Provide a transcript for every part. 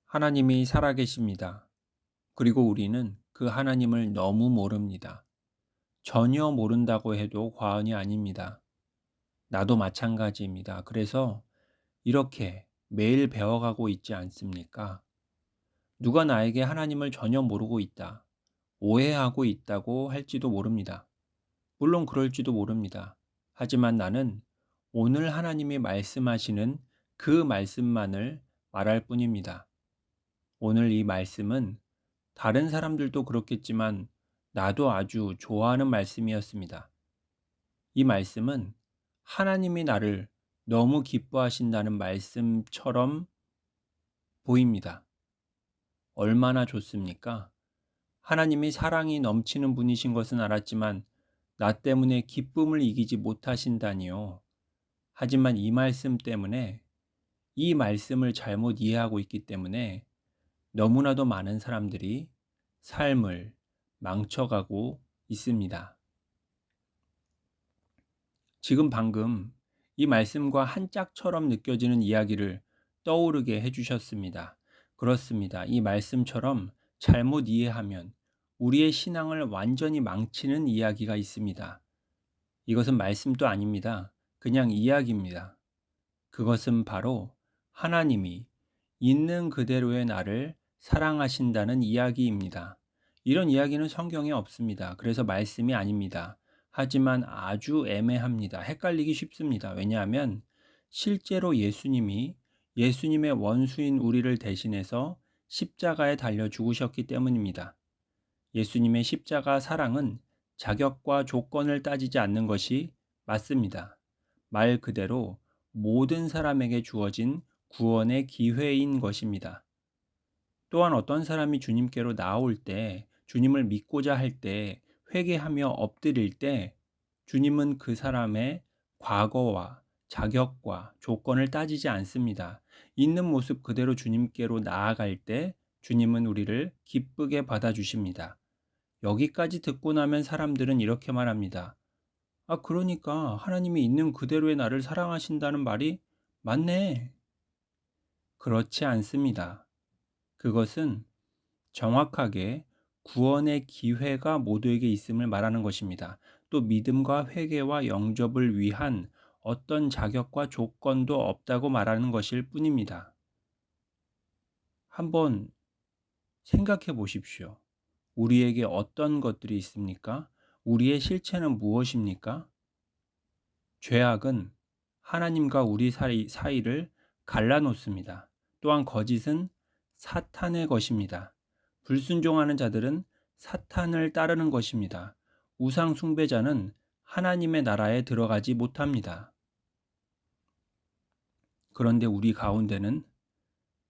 하나님이 살아계십니다. 그리고 우리는 그 하나님을 너무 모릅니다. 전혀 모른다고 해도 과언이 아닙니다. 나도 마찬가지입니다. 그래서 이렇게 매일 배워가고 있지 않습니까? 누가 나에게 하나님을 전혀 모르고 있다, 오해하고 있다고 할지도 모릅니다. 물론 그럴지도 모릅니다. 하지만 나는 오늘 하나님이 말씀하시는 그 말씀만을 말할 뿐입니다. 오늘 이 말씀은 다른 사람들도 그렇겠지만 나도 아주 좋아하는 말씀이었습니다. 이 말씀은 하나님이 나를 너무 기뻐하신다는 말씀처럼 보입니다. 얼마나 좋습니까? 하나님이 사랑이 넘치는 분이신 것은 알았지만 나 때문에 기쁨을 이기지 못하신다니요. 하지만 이 말씀 때문에, 이 말씀을 잘못 이해하고 있기 때문에 너무나도 많은 사람들이 삶을 망쳐가고 있습니다. 지금 방금 이 말씀과 한 짝처럼 느껴지는 이야기를 떠오르게 해주셨습니다. 그렇습니다. 이 말씀처럼 잘못 이해하면 우리의 신앙을 완전히 망치는 이야기가 있습니다. 이것은 말씀도 아닙니다. 그냥 이야기입니다. 그것은 바로 하나님이 있는 그대로의 나를 사랑하신다는 이야기입니다. 이런 이야기는 성경에 없습니다. 그래서 말씀이 아닙니다. 하지만 아주 애매합니다. 헷갈리기 쉽습니다. 왜냐하면 실제로 예수님의 원수인 우리를 대신해서 십자가에 달려 죽으셨기 때문입니다. 예수님의 십자가 사랑은 자격과 조건을 따지지 않는 것이 맞습니다. 말 그대로 모든 사람에게 주어진 구원의 기회인 것입니다. 또한 어떤 사람이 주님께로 나올 때, 주님을 믿고자 할 때, 회개하며 엎드릴 때, 주님은 그 사람의 과거와 자격과 조건을 따지지 않습니다. 있는 모습 그대로 주님께로 나아갈 때, 주님은 우리를 기쁘게 받아주십니다. 여기까지 듣고 나면 사람들은 이렇게 말합니다. 그러니까 하나님이 있는 그대로의 나를 사랑하신다는 말이 맞네. 그렇지 않습니다. 그것은 정확하게 구원의 기회가 모두에게 있음을 말하는 것입니다. 또 믿음과 회개와 영접을 위한 어떤 자격과 조건도 없다고 말하는 것일 뿐입니다. 한번 생각해 보십시오. 우리에게 어떤 것들이 있습니까? 우리의 실체는 무엇입니까? 죄악은 하나님과 우리 사이를 갈라놓습니다. 또한 거짓은 사탄의 것입니다. 불순종하는 자들은 사탄을 따르는 것입니다. 우상 숭배자는 하나님의 나라에 들어가지 못합니다. 그런데 우리 가운데는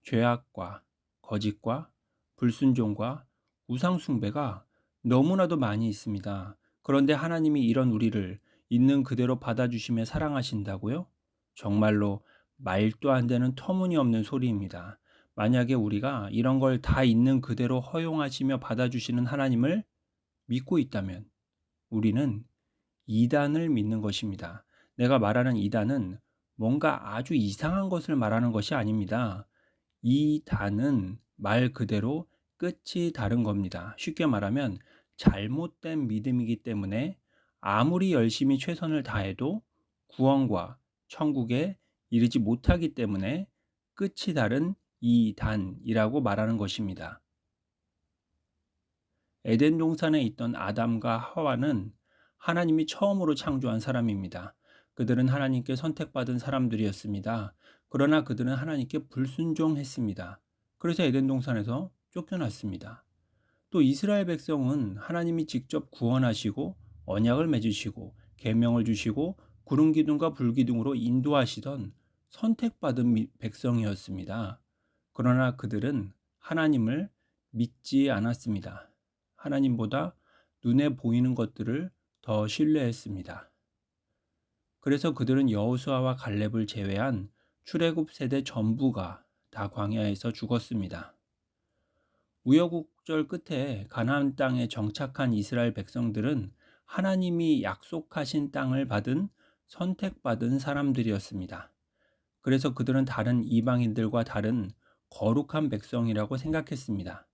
죄악과 거짓과 불순종과 우상 숭배가 너무나도 많이 있습니다. 그런데 하나님이 이런 우리를 있는 그대로 받아주시며 사랑하신다고요? 정말로 말도 안 되는 터무니없는 소리입니다. 만약에 우리가 이런 걸 다 있는 그대로 허용하시며 받아주시는 하나님을 믿고 있다면 우리는 이단을 믿는 것입니다. 내가 말하는 이단은 뭔가 아주 이상한 것을 말하는 것이 아닙니다. 이단은 말 그대로 끝이 다른 겁니다. 쉽게 말하면 잘못된 믿음이기 때문에 아무리 열심히 최선을 다해도 구원과 천국에 이르지 못하기 때문에 끝이 다른 이단이라고 말하는 것입니다. 에덴 동산에 있던 아담과 하와는 하나님이 처음으로 창조한 사람입니다. 그들은 하나님께 선택받은 사람들이었습니다. 그러나 그들은 하나님께 불순종했습니다. 그래서 에덴 동산에서 쫓겨났습니다. 또 이스라엘 백성은 하나님이 직접 구원하시고 언약을 맺으시고 계명을 주시고 구름 기둥과 불 기둥으로 인도하시던 선택받은 백성이었습니다. 그러나 그들은 하나님을 믿지 않았습니다. 하나님보다 눈에 보이는 것들을 더 신뢰했습니다. 그래서 그들은 여호수아와 갈렙을 제외한 출애굽 세대 전부가 다 광야에서 죽었습니다. 우여곡절 끝에 가나안 땅에 정착한 이스라엘 백성들은 하나님이 약속하신 땅을 받은 선택받은 사람들이었습니다. 그래서 그들은 다른 이방인들과 다른 거룩한 백성이라고 생각했습니다.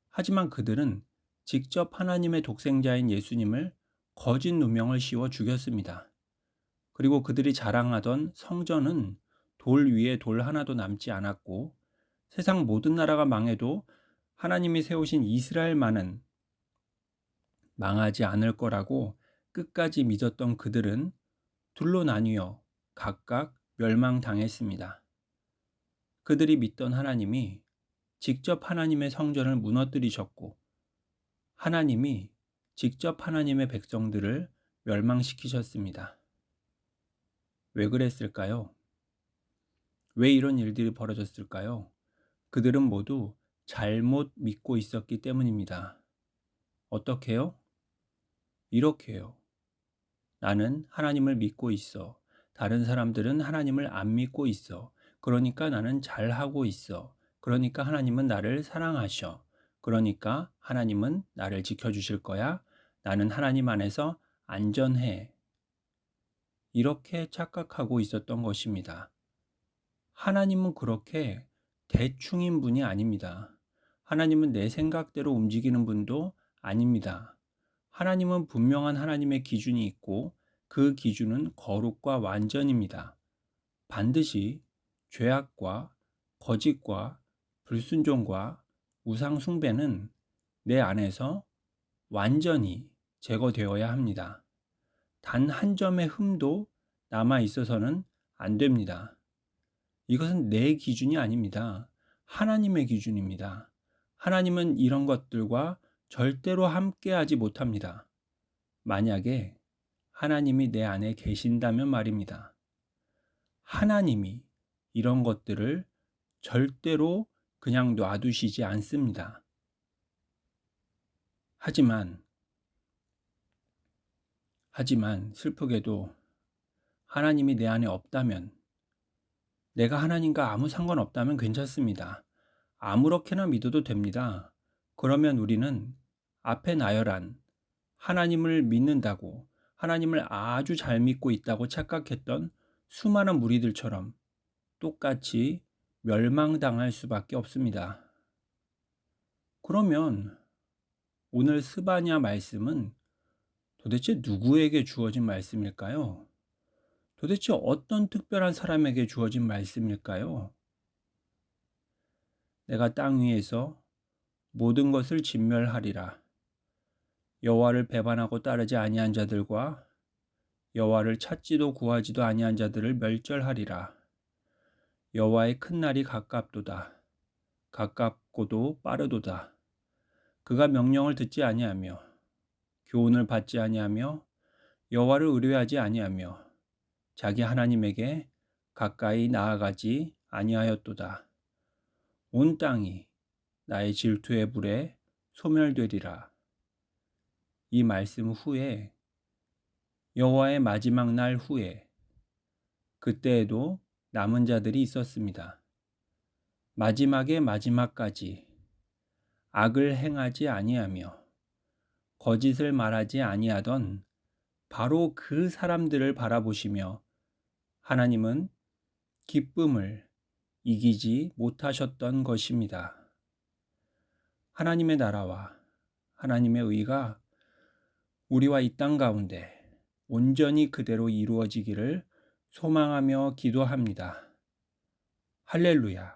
하지만 그들은 직접 하나님의 독생자인 예수님을 거짓 누명을 씌워 죽였습니다. 그리고 그들이 자랑하던 성전은 돌 위에 돌 하나도 남지 않았고, 세상 모든 나라가 망해도 하나님이 세우신 이스라엘만은 망하지 않을 거라고 끝까지 믿었던 그들은 둘로 나뉘어 각각 멸망당했습니다. 그들이 믿던 하나님이 직접 하나님의 성전을 무너뜨리셨고, 하나님이 직접 하나님의 백성들을 멸망시키셨습니다. 왜 그랬을까요? 왜 이런 일들이 벌어졌을까요? 그들은 모두 잘못 믿고 있었기 때문입니다. 어떻게요? 이렇게요. 나는 하나님을 믿고 있어. 다른 사람들은 하나님을 안 믿고 있어. 그러니까 나는 잘하고 있어. 그러니까 하나님은 나를 사랑하셔. 그러니까 하나님은 나를 지켜주실 거야. 나는 하나님 안에서 안전해. 이렇게 착각하고 있었던 것입니다. 하나님은 그렇게 대충인 분이 아닙니다. 하나님은 내 생각대로 움직이는 분도 아닙니다. 하나님은 분명한 하나님의 기준이 있고 그 기준은 거룩과 완전입니다. 반드시 죄악과 거짓과 불순종과 우상 숭배는 내 안에서 완전히 제거되어야 합니다. 단 한 점의 흠도 남아 있어서는 안 됩니다. 이것은 내 기준이 아닙니다. 하나님의 기준입니다. 하나님은 이런 것들과 절대로 함께하지 못합니다. 만약에 하나님이 내 안에 계신다면 말입니다. 하나님이 이런 것들을 절대로 그냥 놔두시지 않습니다. 하지만 슬프게도 하나님이 내 안에 없다면, 내가 하나님과 아무 상관없다면 괜찮습니다. 아무렇게나 믿어도 됩니다. 그러면 우리는 앞에 나열한 하나님을 믿는다고, 하나님을 아주 잘 믿고 있다고 착각했던 수많은 무리들처럼 똑같이 멸망당할 수밖에 없습니다. 그러면 오늘 스바냐 말씀은 도대체 누구에게 주어진 말씀일까요? 도대체 어떤 특별한 사람에게 주어진 말씀일까요? 내가 땅 위에서 모든 것을 진멸하리라. 여호와를 배반하고 따르지 아니한 자들과 여호와를 찾지도 구하지도 아니한 자들을 멸절하리라. 여호와의 큰 날이 가깝도다. 가깝고도 빠르도다. 그가 명령을 듣지 아니하며 교훈을 받지 아니하며 여호와를 의뢰하지 아니하며 자기 하나님에게 가까이 나아가지 아니하였도다. 온 땅이 나의 질투의 불에 소멸되리라. 이 말씀 후에 여호와의 마지막 날 후에 그때에도 남은 자들이 있었습니다. 마지막의 마지막까지 악을 행하지 아니하며 거짓을 말하지 아니하던 바로 그 사람들을 바라보시며 하나님은 기쁨을 이기지 못하셨던 것입니다. 하나님의 나라와 하나님의 의가 우리와 이 땅 가운데 온전히 그대로 이루어지기를 소망하며 기도합니다. 할렐루야.